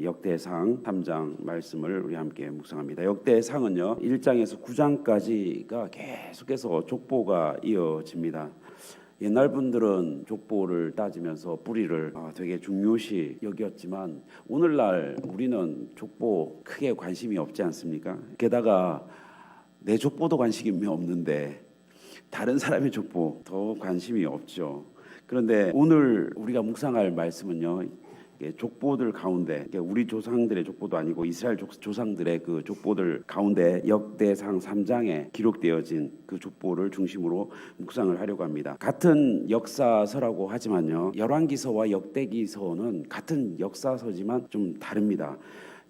역대상 3장 말씀을 우리 함께 묵상합니다. 역대상은요 1장에서 9장까지가 계속해서 족보가 이어집니다. 옛날 분들은 족보를 따지면서 뿌리를 되게 중요시 여겼지만 오늘날 우리는 족보 크게 관심이 없지 않습니까? 게다가 내 족보도 관심이 없는데 다른 사람의 족보 더 관심이 없죠. 그런데 오늘 우리가 묵상할 말씀은요 족보들 가운데 우리 조상들의 족보도 아니고 이스라엘 조상들의 그 족보들 가운데 역대상 3장에 기록되어진 그 족보를 중심으로 묵상을 하려고 합니다. 같은 역사서라고 하지만요 열왕기서와 역대기서는 같은 역사서지만 좀 다릅니다.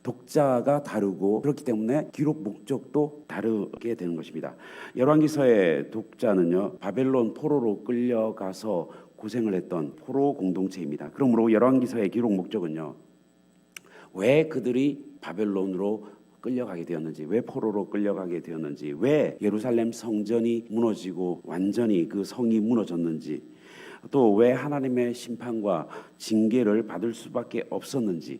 독자가 다르고 그렇기 때문에 기록 목적도 다르게 되는 것입니다. 열왕기서의 독자는요 바벨론 포로로 끌려가서 고생을 했던 포로 공동체입니다. 그러므로 열왕기서의 기록 목적은요 왜 그들이 바벨론으로 끌려가게 되었는지, 왜 포로로 끌려가게 되었는지, 왜 예루살렘 성전이 무너지고 완전히 그 성이 무너졌는지, 또 왜 하나님의 심판과 징계를 받을 수밖에 없었는지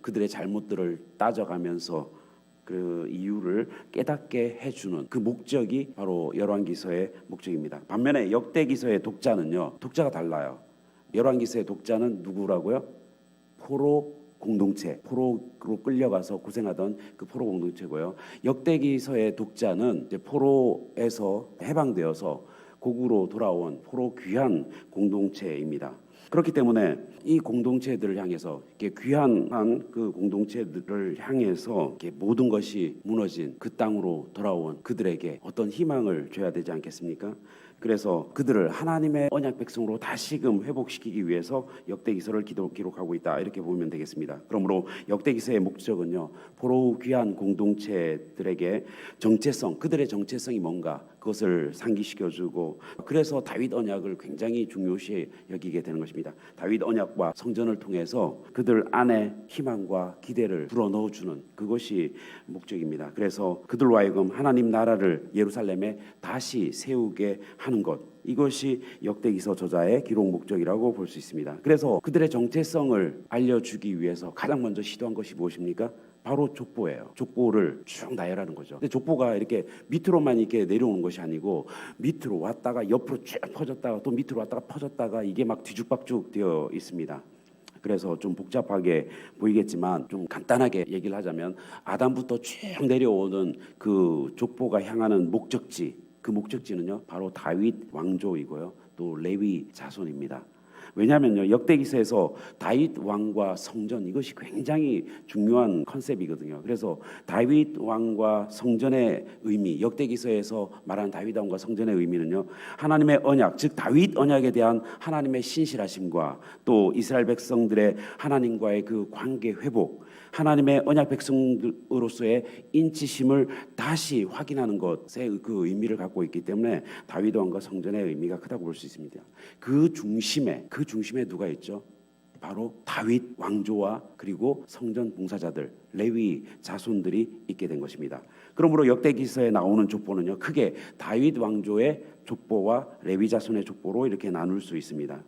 그들의 잘못들을 따져가면서 그 이유를 깨닫게 해주는 그 목적이 바로 열왕기서의 목적입니다. 반면에 역대기서의 독자는요 독자가 달라요. 열왕기서의 독자는 누구라고요? 포로 공동체, 포로로 끌려가서 고생하던 그 포로 공동체고요. 역대기서의 독자는 이제 포로에서 해방되어서 고국으로 돌아온 포로 귀한 공동체입니다. 그렇기 때문에 이 공동체들을 향해서 이렇게 귀한 그 공동체들을 향해서 이렇게 모든 것이 무너진 그 땅으로 돌아온 그들에게 어떤 희망을 줘야 되지 않겠습니까? 그래서 그들을 하나님의 언약 백성으로 다시금 회복시키기 위해서 역대기서를 기록하고 있다 이렇게 보면 되겠습니다. 그러므로 역대기서의 목적은요 포로 귀한 공동체들에게 정체성, 그들의 정체성이 뭔가 그것을 상기시켜주고 그래서 다윗 언약을 굉장히 중요시 여기게 되는 것입니다. 다윗 언약과 성전을 통해서 그들 안에 희망과 기대를 불어넣어주는 그것이 목적입니다. 그래서 그들로 하여금 하나님 나라를 예루살렘에 다시 세우게 하는 것, 이것이 역대기서 저자의 기록 목적이라고 볼 수 있습니다. 그래서 그들의 정체성을 알려주기 위해서 가장 먼저 시도한 것이 무엇입니까? 바로 족보예요. 족보를 쭉 나열하는 거죠. 근데 족보가 이렇게 밑으로만 이렇게 내려오는 것이 아니고 밑으로 왔다가 옆으로 쭉 퍼졌다가 또 밑으로 왔다가 퍼졌다가 이게 막 뒤죽박죽 되어 있습니다. 그래서 좀 복잡하게 보이겠지만 좀 간단하게 얘기를 하자면 아담부터 쭉 내려오는 그 족보가 향하는 목적지, 그 목적지는요 바로 다윗 왕조이고요 또 레위 자손입니다. 왜냐하면요 역대기서에서 다윗 왕과 성전 이것이 굉장히 중요한 컨셉이거든요. 그래서 다윗 왕과 성전의 의미, 역대기서에서 말하는 다윗 왕과 성전의 의미는요 하나님의 언약, 즉 다윗 언약에 대한 하나님의 신실하심과 또 이스라엘 백성들의 하나님과의 그 관계 회복, 하나님의 언약 백성으로서의 인치심을 다시 확인하는 것에 그 의미를 갖고 있기 때문에 다윗 왕과 성전의 의미가 크다고 볼 수 있습니다. 그 중심에 누가 있죠? 바로 다윗 왕조와 그리고 성전 봉사자들, 레위 자손들이 있게 된 것입니다. 그러므로 역대기서에 나오는 족보는요 크게 다윗 왕조의 족보와 레위 자손의 족보로 이렇게 나눌 수 있습니다.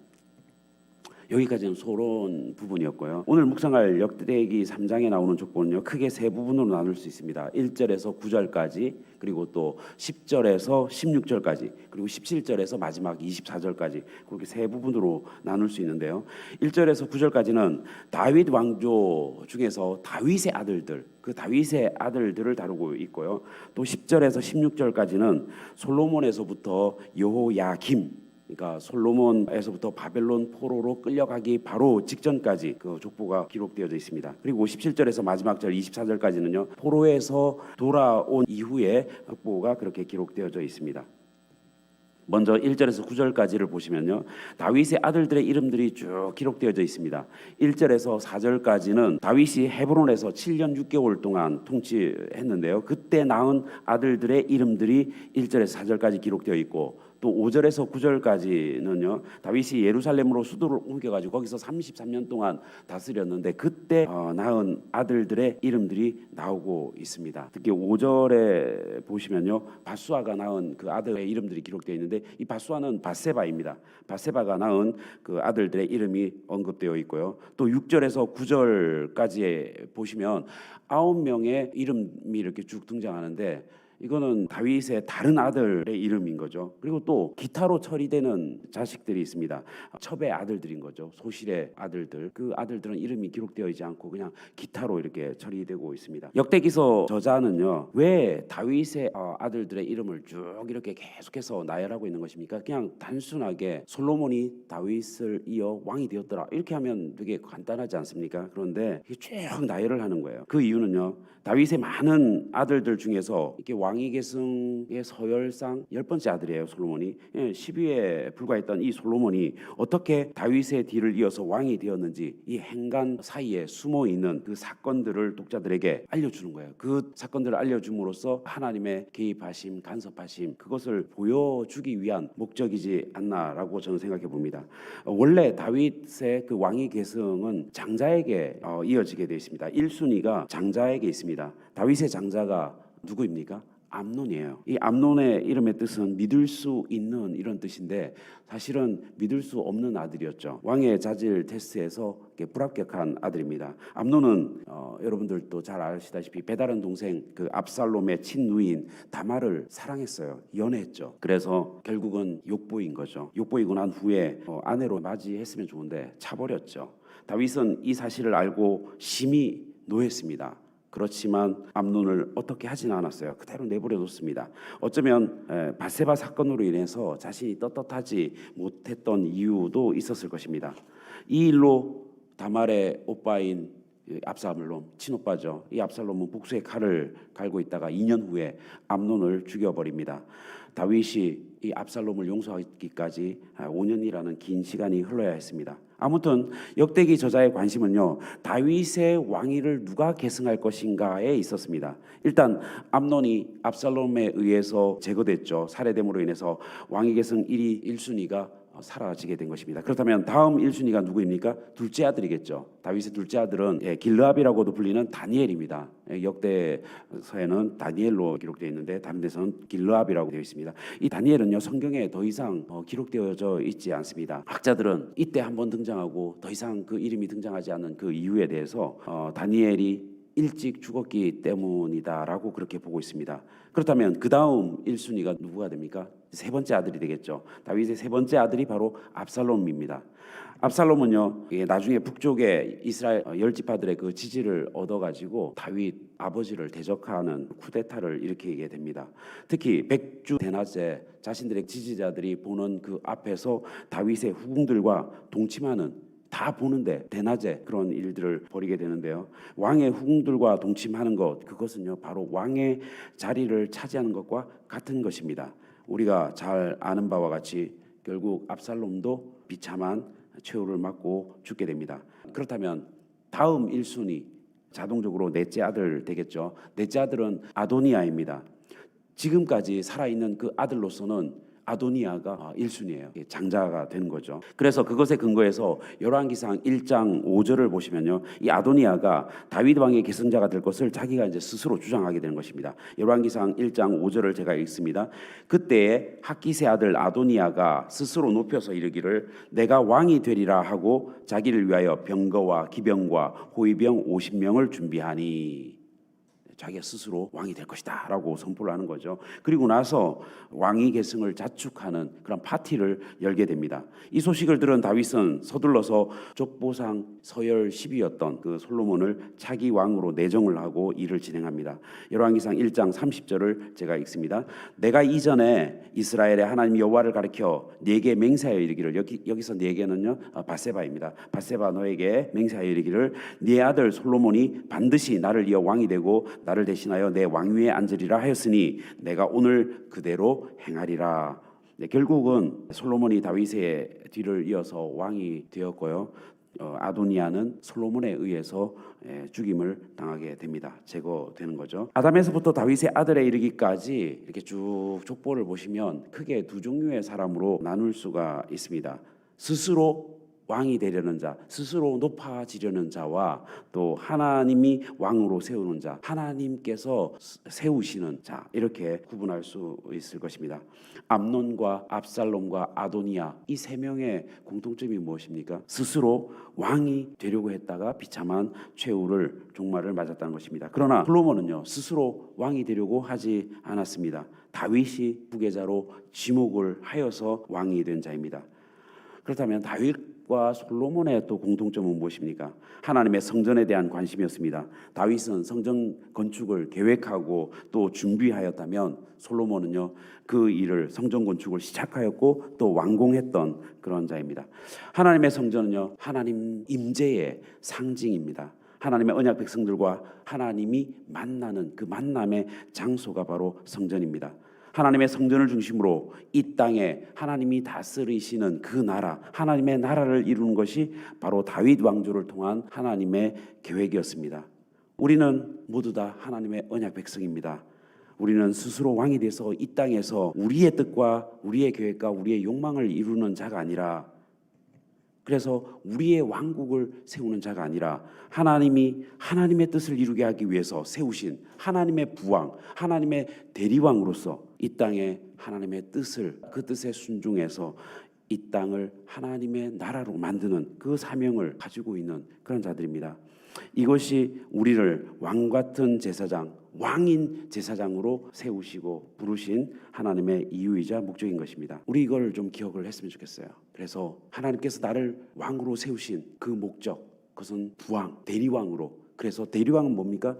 여기까지는 서론 부분이었고요. 오늘 묵상할 역대기 3장에 나오는 족보는요 크게 세 부분으로 나눌 수 있습니다. 1절에서 9절까지 그리고 또 10절에서 16절까지 그리고 17절에서 마지막 24절까지 그렇게 세 부분으로 나눌 수 있는데요. 1절에서 9절까지는 다윗 왕조 중에서 다윗의 아들들, 그 다윗의 아들들을 다루고 있고요. 또 10절에서 16절까지는 솔로몬에서부터 여호야김, 그러니까 솔로몬에서부터 바벨론 포로로 끌려가기 바로 직전까지 그 족보가 기록되어져 있습니다. 그리고 17절에서 마지막 절 24절까지는요 포로에서 돌아온 이후에 족보가 그렇게 기록되어져 있습니다. 먼저 1절에서 9절까지를 보시면요 다윗의 아들들의 이름들이 쭉 기록되어져 있습니다. 1절에서 4절까지는 다윗이 헤브론에서 7년 6개월 동안 통치했는데요 그때 낳은 아들들의 이름들이 1절에서 4절까지 기록되어 있고 또 5절에서 9절까지는요 다윗이 예루살렘으로 수도를 옮겨가지고 거기서 33년 동안 다스렸는데 그때 낳은 아들들의 이름들이 나오고 있습니다. 특히 5절에 보시면요 바수아가 낳은 그 아들의 이름들이 기록되어 있는데 이 바수아는 바세바입니다. 바세바가 낳은 그 아들들의 이름이 언급되어 있고요. 또 6절에서 9절까지 보시면 9명의 이름이 이렇게 쭉 등장하는데 이거는 다윗의 다른 아들의 이름인 거죠. 그리고 또 기타로 처리되는 자식들이 있습니다. 첩의 아들들인 거죠. 소실의 아들들. 그 아들들은 이름이 기록되어 있지 않고 그냥 기타로 이렇게 처리되고 있습니다. 역대기서 저자는요 왜 다윗의 아들들의 이름을 쭉 이렇게 계속해서 나열하고 있는 것입니까? 그냥 단순하게 솔로몬이 다윗을 이어 왕이 되었더라 이렇게 하면 되게 간단하지 않습니까? 그런데 쭉 나열을 하는 거예요. 그 이유는요 다윗의 많은 아들들 중에서 이렇게 왕위 계승의 서열상 10번째 아들이에요. 솔로몬이 10위에 불과했던 이 솔로몬이 어떻게 다윗의 뒤를 이어서 왕이 되었는지 이 행간 사이에 숨어있는 그 사건들을 독자들에게 알려주는 거예요. 그 사건들을 알려줌으로써 하나님의 개입하심, 간섭하심 그것을 보여주기 위한 목적이지 않나라고 저는 생각해 봅니다. 원래 다윗의 그 왕위 계승은 장자에게 이어지게 되어 있습니다. 1순위가 장자에게 있습니다. 다윗의 장자가 누구입니까? 암논이에요. 이 암논의 이름의 뜻은 믿을 수 있는 이런 뜻인데 사실은 믿을 수 없는 아들이었죠. 왕의 자질 테스트에서 불합격한 아들입니다. 암논은 여러분들도 잘 아시다시피 배다른 동생 그 압살롬의 친누이인 다말을 사랑했어요. 연애했죠. 그래서 결국은 욕보인 거죠. 욕보이고 난 후에 아내로 맞이했으면 좋은데 차버렸죠. 다윗은 이 사실을 알고 심히 노했습니다. 그렇지만 암논을 어떻게 하지는 않았어요. 그대로 내버려뒀습니다. 어쩌면 바세바 사건으로 인해서 자신이 떳떳하지 못했던 이유도 있었을 것입니다. 이 일로 다말의 오빠인 압살롬, 친오빠죠. 이 압살롬은 복수의 칼을 갈고 있다가 2년 후에 암논을 죽여버립니다. 다윗이 이 압살롬을 용서하기까지 5년이라는 긴 시간이 흘러야 했습니다. 아무튼 역대기 저자의 관심은요 다윗의 왕위를 누가 계승할 것인가에 있었습니다. 일단 암논이 압살롬에 의해서 제거됐죠. 살해됨으로 인해서 왕위 계승 1순위가 사라지게 된 것입니다. 그렇다면 다음 1순위가 누구입니까? 둘째 아들이겠죠. 다윗의 둘째 아들은 길르압이라고도 불리는 다니엘입니다. 역대서에는 다니엘로 기록되어 있는데 다른 데서는 길르압이라고 되어 있습니다. 이 다니엘은요 성경에 더 이상 기록되어져 있지 않습니다. 학자들은 이때 한번 등장하고 더 이상 그 이름이 등장하지 않는 그 이유에 대해서 다니엘이 일찍 죽었기 때문이다라고 그렇게 보고 있습니다. 그렇다면 그 다음 1순위가 누구가 됩니까? 세 번째 아들이 되겠죠. 다윗의 세 번째 아들이 바로 압살롬입니다. 압살롬은요 나중에 북쪽의 이스라엘 열지파들의 그 지지를 얻어가지고 다윗 아버지를 대적하는 쿠데타를 일으키게 됩니다. 특히 백주 대낮에 자신들의 지지자들이 보는 그 앞에서 다윗의 후궁들과 동침하는 다 보는데 대낮에 그런 일들을 벌이게 되는데요. 왕의 후궁들과 동침하는 것 그것은요 바로 왕의 자리를 차지하는 것과 같은 것입니다. 우리가 잘 아는 바와 같이 결국 압살롬도 비참한 최후를 맞고 죽게 됩니다. 그렇다면 다음 1순위 자동적으로 넷째 아들 되겠죠. 넷째 아들은 아도니아입니다. 지금까지 살아있는 그 아들로서는 아도니아가 1순위예요. 장자가 된 거죠. 그래서 그것에 근거해서 열왕기상 1장 5절을 보시면요. 이 아도니아가 다윗 왕의 계승자가 될 것을 자기가 이제 스스로 주장하게 되는 것입니다. 열왕기상 1장 5절을 제가 읽습니다. 그때에 핫기스의 아들 아도니아가 스스로 높여서 이르기를 내가 왕이 되리라 하고 자기를 위하여 병거와 기병과 호위병 50명을 준비하니 자기가 스스로 왕이 될 것이다 라고 선포를 하는 거죠. 그리고 나서 왕위 계승을 자축하는 그런 파티를 열게 됩니다. 이 소식을 들은 다윗은 서둘러서 족보상 서열 10위였던 그 솔로몬을 차기 왕으로 내정을 하고 일을 진행합니다. 열왕기상 1장 30절을 제가 읽습니다. 내가 이전에 이스라엘의 하나님 여호와를 가리켜 네게 맹세하여 이르기를 여기서 네게는요 바세바입니다. 바세바 너에게 맹세하여 이르기를 네 아들 솔로몬이 반드시 나를 이어 왕이 되고 나를 대신하여 내 왕위에 앉으리라 하였으니 내가 오늘 그대로 행하리라. 결국은 솔로몬이 다윗의 뒤를 이어서 왕이 되었고요. 아도니아는 솔로몬에 의해서 죽임을 당하게 됩니다. 제거되는 거죠. 아담에서부터 다윗의 아들에 이르기까지 이렇게 쭉 족보를 보시면 크게 두 종류의 사람으로 나눌 수가 있습니다. 스스로 왕이 되려는 자, 스스로 높아지려는 자와 또 하나님이 왕으로 세우는 자, 하나님께서 세우시는 자, 이렇게 구분할 수 있을 것입니다. 암논과 압살롬과 아도니아, 이 세 명의 공통점이 무엇입니까? 스스로 왕이 되려고 했다가 비참한 최후를 종말을 맞았다는 것입니다. 그러나 솔로몬은요, 스스로 왕이 되려고 하지 않았습니다. 다윗이 후계자로 지목을 하여서 왕이 된 자입니다. 그렇다면 다윗과 솔로몬의 또 공통점은 무엇입니까? 하나님의 성전에 대한 관심이었습니다. 다윗은 성전 건축을 계획하고 또 준비하였다면 솔로몬은요, 그 일을 성전 건축을 시작하였고 또 완공했던 그런 자입니다. 하나님의 성전은요, 하나님 임재의 상징입니다. 하나님의 언약 백성들과 하나님이 만나는 그 만남의 장소가 바로 성전입니다. 하나님의 성전을 중심으로 이 땅에 하나님이 다스리시는 그 나라, 하나님의 나라를 이루는 것이 바로 다윗 왕조를 통한 하나님의 계획이었습니다. 우리는 모두 다 하나님의 언약 백성입니다. 우리는 스스로 왕이 돼서 이 땅에서 우리의 뜻과 우리의 계획과 우리의 욕망을 이루는 자가 아니라, 그래서 우리의 왕국을 세우는 자가 아니라 하나님이 하나님의 뜻을 이루게 하기 위해서 세우신 하나님의 부왕, 하나님의 대리왕으로서 이 땅에 하나님의 뜻을, 그 뜻에 순종해서 이 땅을 하나님의 나라로 만드는 그 사명을 가지고 있는 그런 자들입니다. 이것이 우리를 왕 같은 제사장, 왕인 제사장으로 세우시고 부르신 하나님의 이유이자 목적인 것입니다. 우리 이걸 좀 기억을 했으면 좋겠어요. 그래서 하나님께서 나를 왕으로 세우신 그 목적, 그것은 부왕, 대리왕으로. 그래서 대리왕은 뭡니까?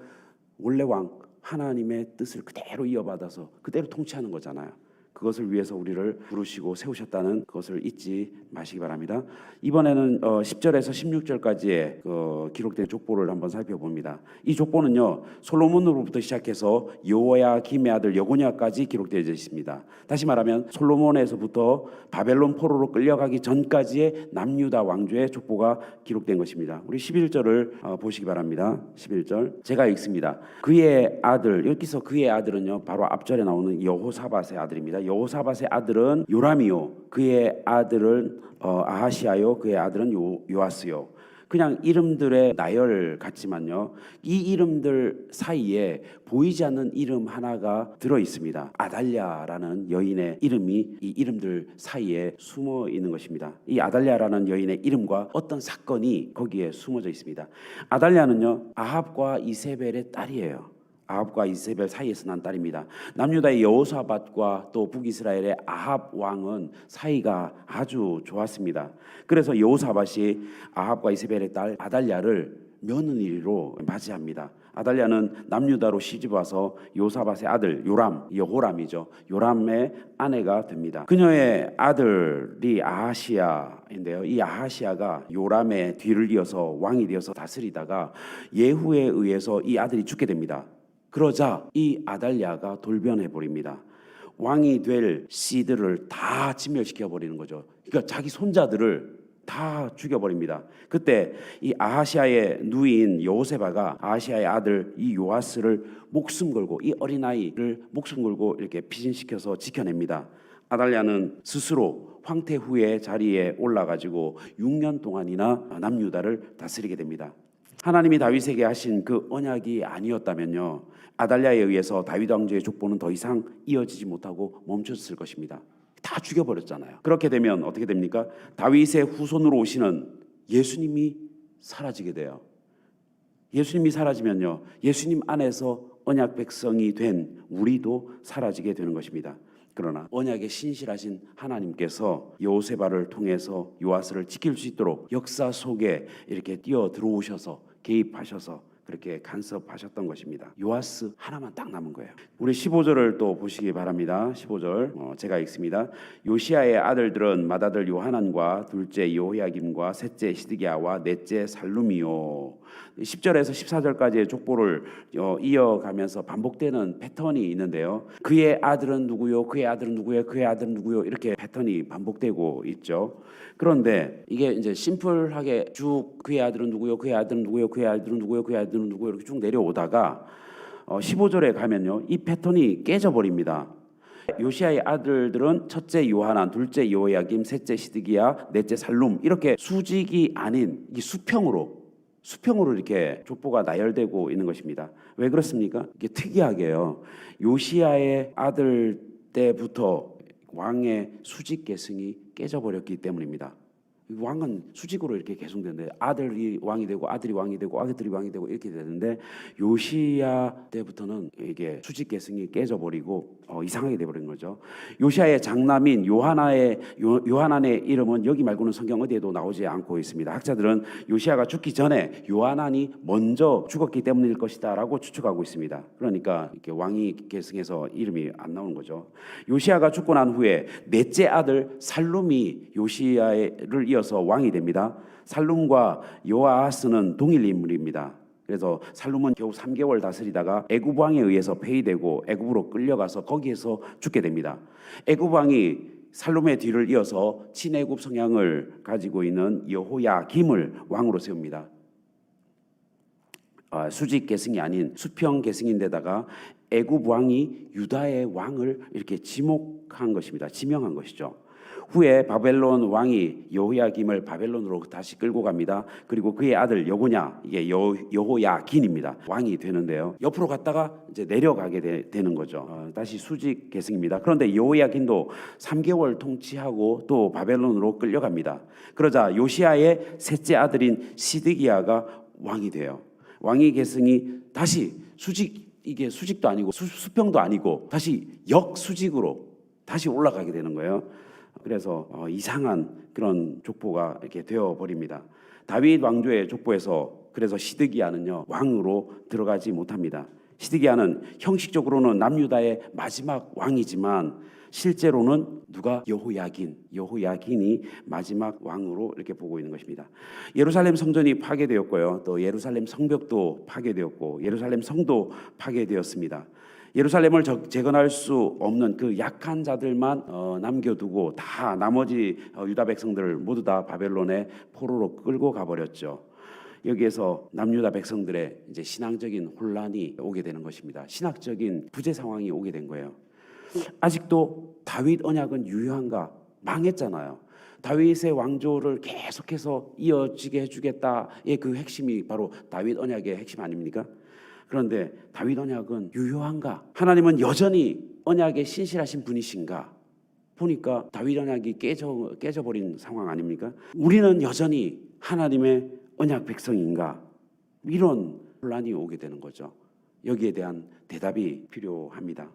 원래 왕, 하나님의 뜻을 그대로 이어받아서 그대로 통치하는 거잖아요. 그것을 위해서 우리를 부르시고 세우셨다는 것을 잊지 마시기 바랍니다. 이번에는 10절에서 16절까지의 기록된 족보를 한번 살펴봅니다. 이 족보는요, 솔로몬으로부터 시작해서 여호야김의 아들 여고냐까지 기록되어 있습니다. 다시 말하면 솔로몬에서부터 바벨론 포로로 끌려가기 전까지의 남유다 왕조의 족보가 기록된 것입니다. 우리 11절을 보시기 바랍니다. 11절 제가 읽습니다. 그의 아들, 여기서 그의 아들은요, 바로 앞절에 나오는 여호사밧의 아들입니다. 여호사밧의 아들은 요람이요, 그의 아들은 아하시아요, 그의 아들은 요아스요. 그냥 이름들의 나열 같지만요, 이 이름들 사이에 보이지 않는 이름 하나가 들어 있습니다. 아달랴라는 여인의 이름이 이 이름들 사이에 숨어 있는 것입니다. 이 아달랴라는 여인의 이름과 어떤 사건이 거기에 숨어져 있습니다. 아달랴는요, 아합과 이세벨의 딸이에요. 아합과 이세벨 사이에서 난 딸입니다. 남유다의 여호사밧과 또 북이스라엘의 아합 왕은 사이가 아주 좋았습니다. 그래서 여호사밧이 아합과 이세벨의 딸 아달랴를 며느리로 맞이합니다. 아달랴는 남유다로 시집와서 여호사밧의 아들 여호람이죠. 요람의 아내가 됩니다. 그녀의 아들이 아하시아인데요. 이 아하시아가 요람의 뒤를 이어서 왕이 되어서 다스리다가 예후에 의해서 이 아들이 죽게 됩니다. 그러자 이 아달랴가 돌변해 버립니다. 왕이 될 씨들을 다 진멸시켜 버리는 거죠. 그러니까 자기 손자들을 다 죽여버립니다. 그때 이 아하시아의 누이인 여호세바가 아하시아의 아들 이 요아스를 목숨 걸고, 이 어린아이를 목숨 걸고 이렇게 피신시켜서 지켜냅니다. 아달랴는 스스로 황태 후의 자리에 올라가지고 6년 동안이나 남유다를 다스리게 됩니다. 하나님이 다윗에게 하신 그 언약이 아니었다면요, 아달랴에 의해서 다윗 왕조의 족보는 더 이상 이어지지 못하고 멈췄을 것입니다. 다 죽여버렸잖아요. 그렇게 되면 어떻게 됩니까? 다윗의 후손으로 오시는 예수님이 사라지게 돼요. 예수님이 사라지면요, 예수님 안에서 언약 백성이 된 우리도 사라지게 되는 것입니다. 그러나 언약에 신실하신 하나님께서 여호세바를 통해서 요아스를 지킬 수 있도록 역사 속에 이렇게 뛰어 들어오셔서 개입하셔서 그렇게 간섭하셨던 것입니다. 요아스 하나만 딱 남은 거예요. 우리 15절을 또 보시기 바랍니다. 15절 제가 읽습니다. 요시야의 아들들은 맏아들 요하난과 둘째 여호야김과 셋째 시드기야와 넷째 살룸이요. 10절에서 14절까지의 족보를 이어가면서 반복되는 패턴이 있는데요. 그의 아들은 누구요? 그의 아들은 누구요? 그의 아들은 누구요? 이렇게 패턴이 반복되고 있죠. 그런데 이게 이제 심플하게 쭉 그의 아들은 누구요? 그의 아들은 누구요? 그의 아들은 누구요? 그의 아들은 누구요? 이렇게 쭉 내려오다가 15절에 가면요, 이 패턴이 깨져버립니다. 요시야의 아들들은 첫째 요하난, 둘째 여호야김, 셋째 시드기야, 넷째 살룸, 이렇게 수직이 아닌 이 수평으로 이렇게 족보가 나열되고 있는 것입니다. 왜 그렇습니까? 이게 특이하게요, 요시야의 아들 때부터 왕의 수직 계승이 깨져버렸기 때문입니다. 왕은 수직으로 이렇게 계승되는데 아들이 왕이 되고 아들이 왕이 되고 아들이 왕이 되고 이렇게 되는데 요시야 때부터는 이게 수직 계승이 깨져버리고 이상하게 돼버린 거죠. 요시야의 장남인 요하난의 이름은 여기 말고는 성경 어디에도 나오지 않고 있습니다. 학자들은 요시야가 죽기 전에 요하난이 먼저 죽었기 때문일 것이다라고 추측하고 있습니다. 그러니까 이렇게 왕이 계승해서 이름이 안 나오는 거죠. 요시야가 죽고 난 후에 넷째 아들 살룸이 요시야를 이어서 왕이 됩니다. 살룸과 요아하스는 동일 인물입니다. 그래서 살룸은 겨우 3개월 다스리다가 애굽 왕에 의해서 폐위되고 애굽으로 끌려가서 거기에서 죽게 됩니다. 애굽 왕이 살룸의 뒤를 이어서 친애굽 성향을 가지고 있는 여호야김을 왕으로 세웁니다. 수직 계승이 아닌 수평 계승인데다가 애굽 왕이 유다의 왕을 이렇게 지목한 것입니다. 지명한 것이죠. 후에 바벨론 왕이 여호야김을 바벨론으로 다시 끌고 갑니다. 그리고 그의 아들 여고냐, 이게 여호야긴입니다. 왕이 되는데요. 옆으로 갔다가 이제 내려가게 되는 거죠. 다시 수직 계승입니다. 그런데 여호야긴도 3개월 통치하고 또 바벨론으로 끌려갑니다. 그러자 요시야의 셋째 아들인 시드기야가 왕이 돼요. 왕위 계승이 다시 이게 수직도 아니고 수평도 아니고 다시 역수직으로 다시 올라가게 되는 거예요. 그래서 이상한 그런 족보가 이렇게 되어 버립니다. 다윗 왕조의 족보에서 그래서 시드기야는요, 왕으로 들어가지 못합니다. 시드기야는 형식적으로는 남유다의 마지막 왕이지만 실제로는 누가 여호야긴이 마지막 왕으로 이렇게 보고 있는 것입니다. 예루살렘 성전이 파괴되었고요, 또 예루살렘 성벽도 파괴되었고 예루살렘 성도 파괴되었습니다. 예루살렘을 재건할 수 없는 그 약한 자들만 남겨두고 다 나머지 유다 백성들을 모두 다 바벨론의 포로로 끌고 가버렸죠. 여기에서 남유다 백성들의 이제 신앙적인 혼란이 오게 되는 것입니다. 신학적인 부재 상황이 오게 된 거예요. 아직도 다윗 언약은 유효한가? 망했잖아요. 다윗의 왕조를 계속해서 이어지게 해주겠다의 그 핵심이 바로 다윗 언약의 핵심 아닙니까? 그런데 다윗 언약은 유효한가? 하나님은 여전히 언약에 신실하신 분이신가? 보니까 다윗 언약이 깨져버린 상황 아닙니까? 우리는 여전히 하나님의 언약 백성인가? 이런 혼란이 오게 되는 거죠. 여기에 대한 대답이 필요합니다.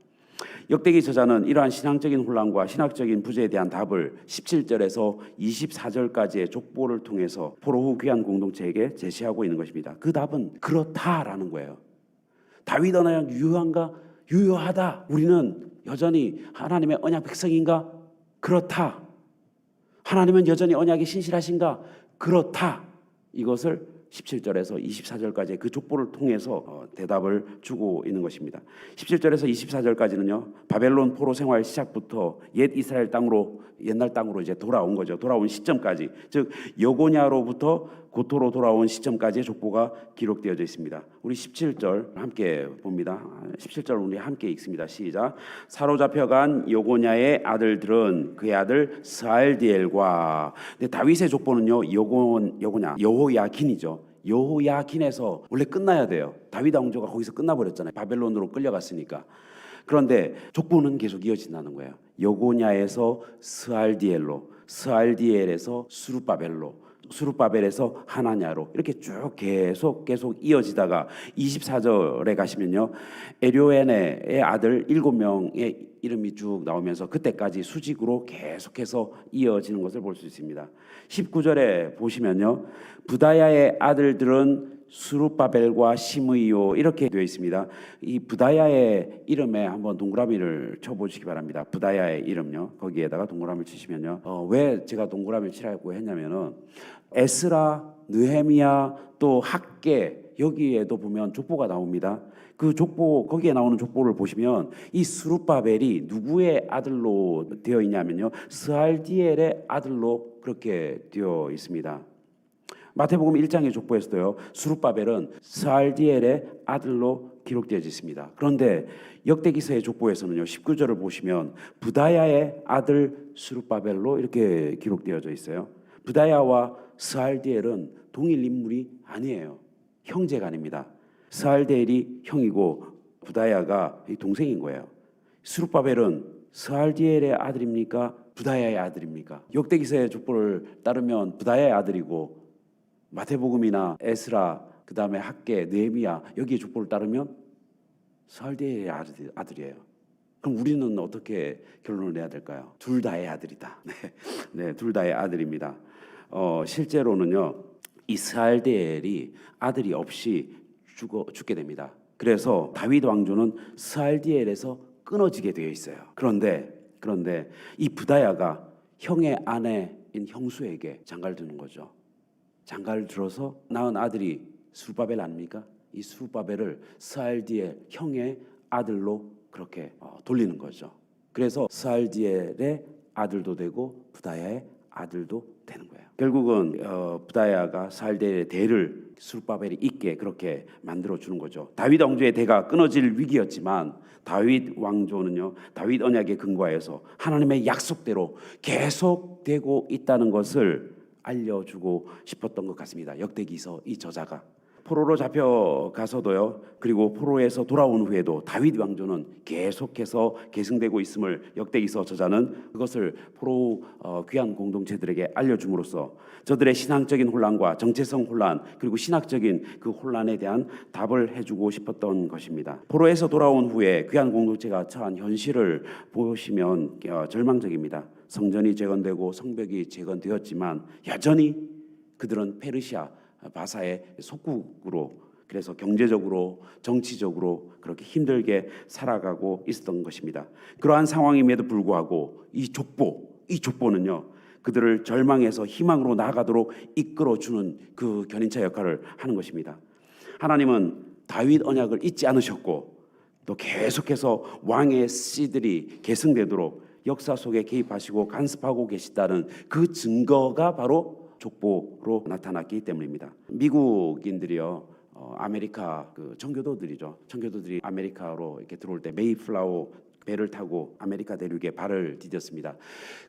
역대기 저자는 이러한 신앙적인 혼란과 신학적인 부재에 대한 답을 17절에서 24절까지의 족보를 통해서 포로 후 귀한 공동체에게 제시하고 있는 것입니다. 그 답은 그렇다라는 거예요. 다윗 언약 유효한가? 유효하다. 우리는 여전히 하나님의 언약 백성인가? 그렇다. 하나님은 여전히 언약에 신실하신가? 그렇다. 이것을 17절에서 24절까지 그 족보를 통해서 대답을 주고 있는 것입니다. 17절에서 24절까지는요, 바벨론 포로 생활 시작부터 옛 이스라엘 땅으로, 옛날 땅으로 이제 돌아온 거죠. 돌아온 시점까지, 즉 여고냐로부터 고토로 돌아온 시점까지의 족보가 기록되어져 있습니다. 우리 17절 함께 봅니다. 17절 우리 함께 읽습니다. 시작. 사로잡혀간 여고냐의 아들들은 그의 아들 스알디엘과, 근데 다윗의 족보는요, 여고냐 여호야긴이죠. 여호야긴에서 원래 끝나야 돼요. 다윗 왕조가 거기서 끝나버렸잖아요. 바벨론으로 끌려갔으니까. 그런데 족보는 계속 이어진다는 거예요. 여고냐에서 스알디엘로, 스알디엘에서 수룹바벨로, 수룹바벨에서 하나냐로, 이렇게 쭉 계속 이어지다가 24절에 가시면요, 에료엔의 아들 7명의 이름이 쭉 나오면서 그때까지 수직으로 계속해서 이어지는 것을 볼 수 있습니다. 19절에 보시면요, 부다야의 아들들은 수룹바벨과 시므이오 이렇게 되어 있습니다. 이 부다야의 이름에 한번 동그라미를 쳐보시기 바랍니다. 부다야의 이름요. 거기에다가 동그라미를 치시면요. 왜 제가 동그라미를 치라고 했냐면은 에스라, 느헤미야 또 학계 여기에도 보면 족보가 나옵니다. 그 족보 거기에 나오는 족보를 보시면 이 스룹바벨이 누구의 아들로 되어 있냐면요. 스알디엘의 아들로 그렇게 되어 있습니다. 마태복음 1장의 족보에서도요. 스룹바벨은 스알디엘의 아들로 기록되어 있습니다. 그런데 역대기서의 족보에서는요. 19절을 보시면 부다야의 아들 스룹바벨로 이렇게 기록되어져 있어요. 부다야와 스알디엘은 동일 인물이 아니에요. 형제가 아닙니다. 스알디엘이 형이고 부다야가 동생인 거예요. 스룹바벨은 스알디엘의 아들입니까? 부다야의 아들입니까? 역대기서의 족보를 따르면 부다야의 아들이고 마태복음이나 에스라 그다음에 학계, 느헤미야 여기에 족보를 따르면 스알디엘의 아들이에요. 그럼 우리는 어떻게 결론을 내야 될까요? 둘 다의 아들이다. 네, 둘 다의 아들입니다. 실제로는요, 이 스알디엘이 아들이 없이 죽게 됩니다. 그래서 다윗 왕조는 스알디엘에서 끊어지게 되어 있어요. 그런데 이 부다야가 형의 아내인 형수에게 장가를 드는 거죠. 장가를 들어서 낳은 아들이 스룹바벨 아닙니까? 이 스룹바벨을 스알디엘 형의 아들로 그렇게 돌리는 거죠. 그래서 스알디엘의 아들도 되고 부다야의 아들도 되는 거예요. 결국은 부다야가 스알디엘의 대를 스룹바벨이 잇게 그렇게 만들어 주는 거죠. 다윗 왕조의 대가 끊어질 위기였지만 다윗 왕조는요, 다윗 언약에 근거해서 하나님의 약속대로 계속되고 있다는 것을 알려주고 싶었던 것 같습니다. 역대기서 이 저자가 포로로 잡혀가서도요, 그리고 포로에서 돌아온 후에도 다윗 왕조는 계속해서 계승되고 있음을 역대기서 저자는 그것을 포로 귀한 공동체들에게 알려줌으로써 저들의 신앙적인 혼란과 정체성 혼란 그리고 신학적인 그 혼란에 대한 답을 해주고 싶었던 것입니다. 포로에서 돌아온 후에 귀한 공동체가 처한 현실을 보시면 절망적입니다. 성전이 재건되고 성벽이 재건되었지만 여전히 그들은 페르시아 바사의 속국으로, 그래서 경제적으로 정치적으로 그렇게 힘들게 살아가고 있었던 것입니다. 그러한 상황임에도 불구하고 이 족보는요, 그들을 절망에서 희망으로 나아가도록 이끌어주는 그 견인차 역할을 하는 것입니다. 하나님은 다윗 언약을 잊지 않으셨고 또 계속해서 왕의 씨들이 계승되도록 역사 속에 개입하시고 간섭하고 계시다는 그 증거가 바로 족보로 나타났기 때문입니다. 미국인들이요, 아메리카 그 청교도들이 아메리카로 이렇게 들어올 때 메이플라워 배를 타고 아메리카 대륙에 발을 디뎠습니다.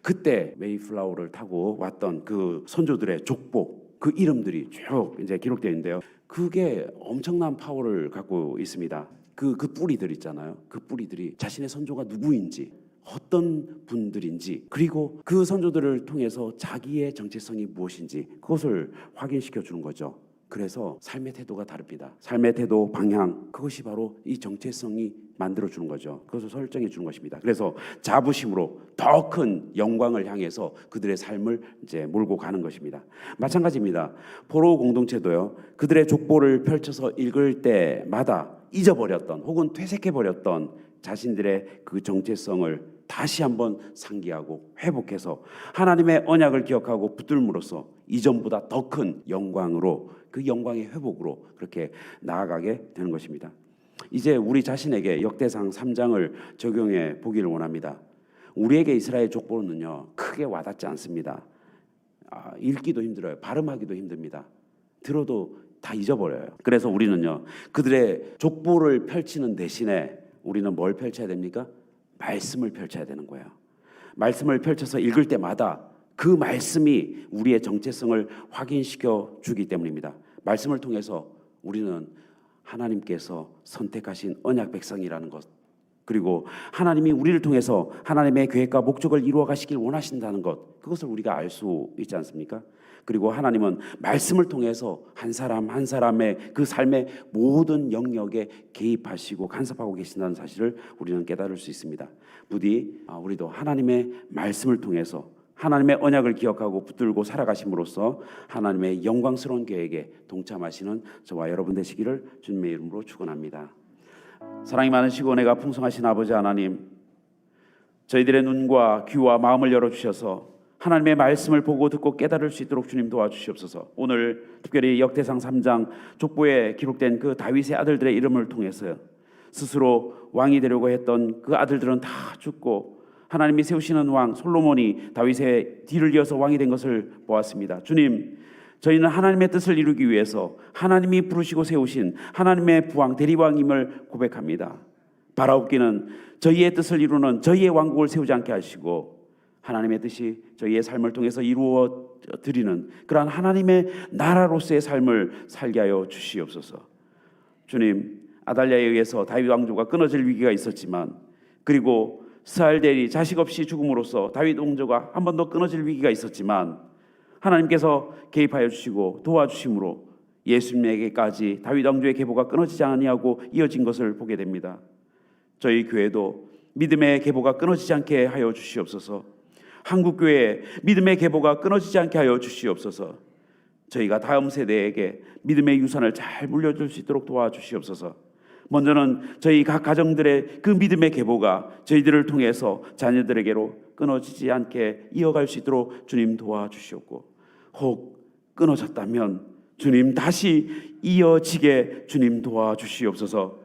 그때 메이플라워를 타고 왔던 그 선조들의 족보, 그 이름들이 쭉 이제 기록되어 있는데요. 그게 엄청난 파워를 갖고 있습니다. 그 뿌리들 있잖아요. 그 뿌리들이 자신의 선조가 누구인지, 어떤 분들인지, 그리고 그 선조들을 통해서 자기의 정체성이 무엇인지 그것을 확인시켜 주는 거죠. 그래서 삶의 태도가 다릅니다. 삶의 태도, 방향, 그것이 바로 이 정체성이 만들어 주는 거죠. 그것을 설정해 주는 것입니다. 그래서 자부심으로 더 큰 영광을 향해서 그들의 삶을 이제 몰고 가는 것입니다. 마찬가지입니다. 포로 공동체도요, 그들의 족보를 펼쳐서 읽을 때마다 잊어버렸던 혹은 퇴색해버렸던 자신들의 그 정체성을 다시 한번 상기하고 회복해서 하나님의 언약을 기억하고 붙들므로써 이전보다 더 큰 영광으로, 그 영광의 회복으로 그렇게 나아가게 되는 것입니다. 이제 우리 자신에게 역대상 3장을 적용해 보기를 원합니다. 우리에게 이스라엘 족보는요, 크게 와닿지 않습니다. 읽기도 힘들어요. 발음하기도 힘듭니다. 들어도 다 잊어버려요. 그래서 우리는요, 그들의 족보를 펼치는 대신에 우리는 뭘 펼쳐야 됩니까? 말씀을 펼쳐야 되는 거예요. 말씀을 펼쳐서 읽을 때마다 그 말씀이 우리의 정체성을 확인시켜 주기 때문입니다. 말씀을 통해서 우리는 하나님께서 선택하신 언약 백성이라는 것, 그리고 하나님이 우리를 통해서 하나님의 계획과 목적을 이루어 가시길 원하신다는 것, 그것을 우리가 알 수 있지 않습니까? 그리고 하나님은 말씀을 통해서 한 사람 한 사람의 그 삶의 모든 영역에 개입하시고 간섭하고 계신다는 사실을 우리는 깨달을 수 있습니다. 부디 우리도 하나님의 말씀을 통해서 하나님의 언약을 기억하고 붙들고 살아가심으로써 하나님의 영광스러운 계획에 동참하시는 저와 여러분 되시기를 주님의 이름으로 축원합니다. 사랑이 많으시고 은혜가 풍성하신 아버지 하나님, 저희들의 눈과 귀와 마음을 열어주셔서 하나님의 말씀을 보고 듣고 깨달을 수 있도록 주님 도와주시옵소서. 오늘 특별히 역대상 3장 족보에 기록된 그 다윗의 아들들의 이름을 통해서 스스로 왕이 되려고 했던 그 아들들은 다 죽고 하나님이 세우시는 왕 솔로몬이 다윗의 뒤를 이어서 왕이 된 것을 보았습니다. 주님, 저희는 하나님의 뜻을 이루기 위해서 하나님이 부르시고 세우신 하나님의 부왕 대리왕임을 고백합니다. 바라옵기는 저희의 뜻을 이루는 저희의 왕국을 세우지 않게 하시고 하나님의 뜻이 저희의 삶을 통해서 이루어 드리는 그러한 하나님의 나라로서의 삶을 살게 하여 주시옵소서. 주님, 아달랴에 의해서 다윗 왕조가 끊어질 위기가 있었지만, 그리고 스알델이 자식 없이 죽음으로써 다윗 왕조가 한 번 더 끊어질 위기가 있었지만 하나님께서 개입하여 주시고 도와주심으로 예수님에게까지 다윗 왕조의 계보가 끊어지지 아니하고 이어진 것을 보게 됩니다. 저희 교회도 믿음의 계보가 끊어지지 않게 하여 주시옵소서. 한국교회의 믿음의 계보가 끊어지지 않게 하여 주시옵소서. 저희가 다음 세대에게 믿음의 유산을 잘 물려줄 수 있도록 도와주시옵소서. 먼저는 저희 각 가정들의 그 믿음의 계보가 저희들을 통해서 자녀들에게로 끊어지지 않게 이어갈 수 있도록 주님 도와주시옵고, 혹 끊어졌다면 주님 다시 이어지게 주님 도와주시옵소서.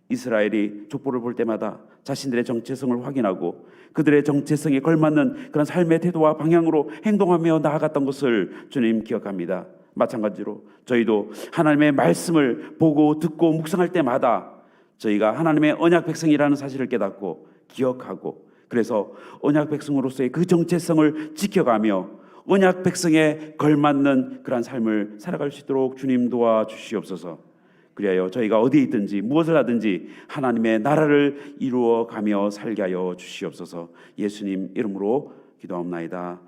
이스라엘이 족보를 볼 때마다 자신들의 정체성을 확인하고 그들의 정체성에 걸맞는 그런 삶의 태도와 방향으로 행동하며 나아갔던 것을 주님 기억합니다. 마찬가지로 저희도 하나님의 말씀을 보고 듣고 묵상할 때마다 저희가 하나님의 언약 백성이라는 사실을 깨닫고 기억하고, 그래서 언약 백성으로서의 그 정체성을 지켜가며 언약 백성에 걸맞는 그런 삶을 살아갈 수 있도록 주님 도와주시옵소서. 그리하여 저희가 어디에 있든지 무엇을 하든지 하나님의 나라를 이루어가며 살게 하여 주시옵소서. 예수님 이름으로 기도하옵나이다.